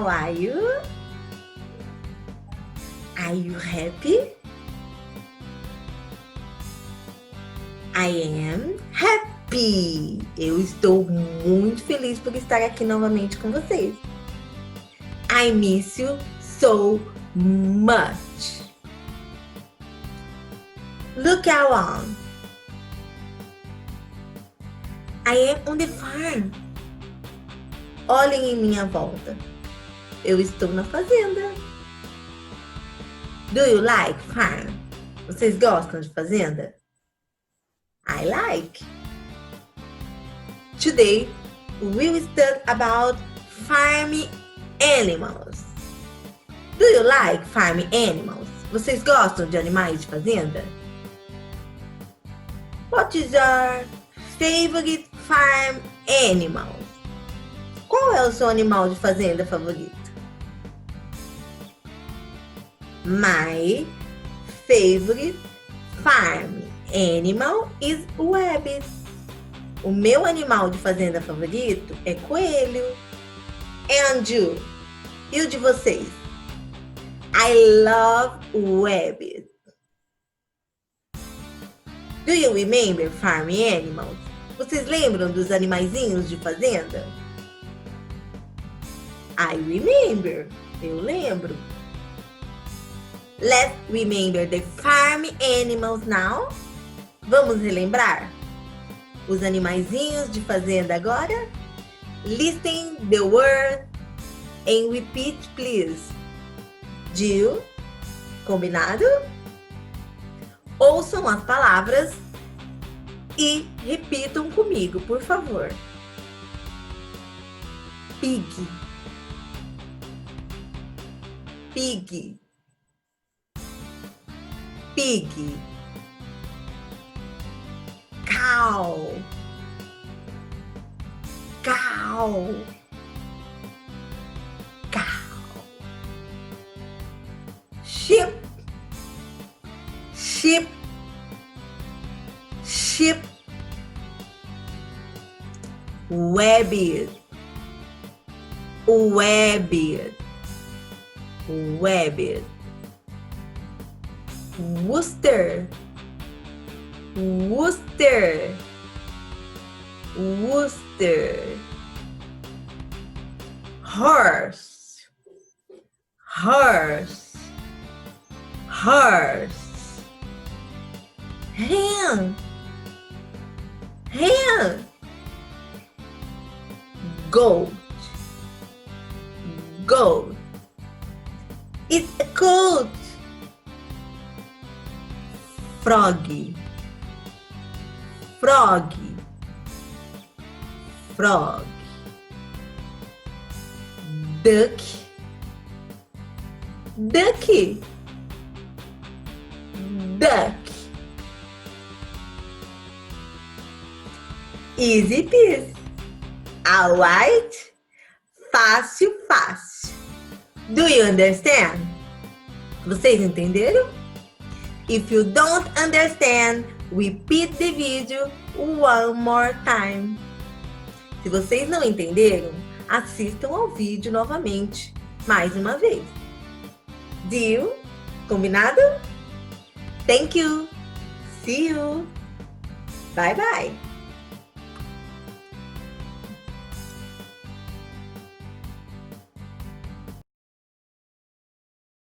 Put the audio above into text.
How are you? Are you happy? I am happy. Eu estou muito feliz por estar aqui novamente com vocês. I miss you so much. Look around. I am on the farm. Olhem em minha volta. Eu estou na fazenda. Do you like farm? Vocês gostam de fazenda? I like. Today, we'll study about farm animals. Do you like farm animals? Vocês gostam de animais de fazenda? What is your favorite farm animal? Qual é o seu animal de fazenda favorito? My favorite farm animal is rabbit. O meu animal de fazenda favorito é coelho. And you? E o de vocês? I love rabbit. Do you remember farm animals? Vocês lembram dos animaizinhos de fazenda? I remember. Eu lembro. Let's remember the farm animals now. Vamos relembrar os animaizinhos de fazenda agora? Listen the word and repeat, please. Jill, combinado? Ouçam as palavras e repitam comigo, por favor. Pig. Pig. Pig. Cow. Cow. Cow. Sheep. Sheep. Sheep. Rabbit. Rabbit. Rabbit. Rooster. Rooster. Rooster. Horse. Horse. Horse. Hen. Hen. Goat. Goat. It's a goat. Frog. Frog. Frog. Duck. Duck. Duck. Easy peasy. Alright? Fácil, fácil. Do you understand? Vocês entenderam? If you don't understand, repeat the video one more time. Se vocês não entenderam, assistam ao vídeo novamente, mais uma vez. Deal? Combinado? Thank you. See you. Bye bye.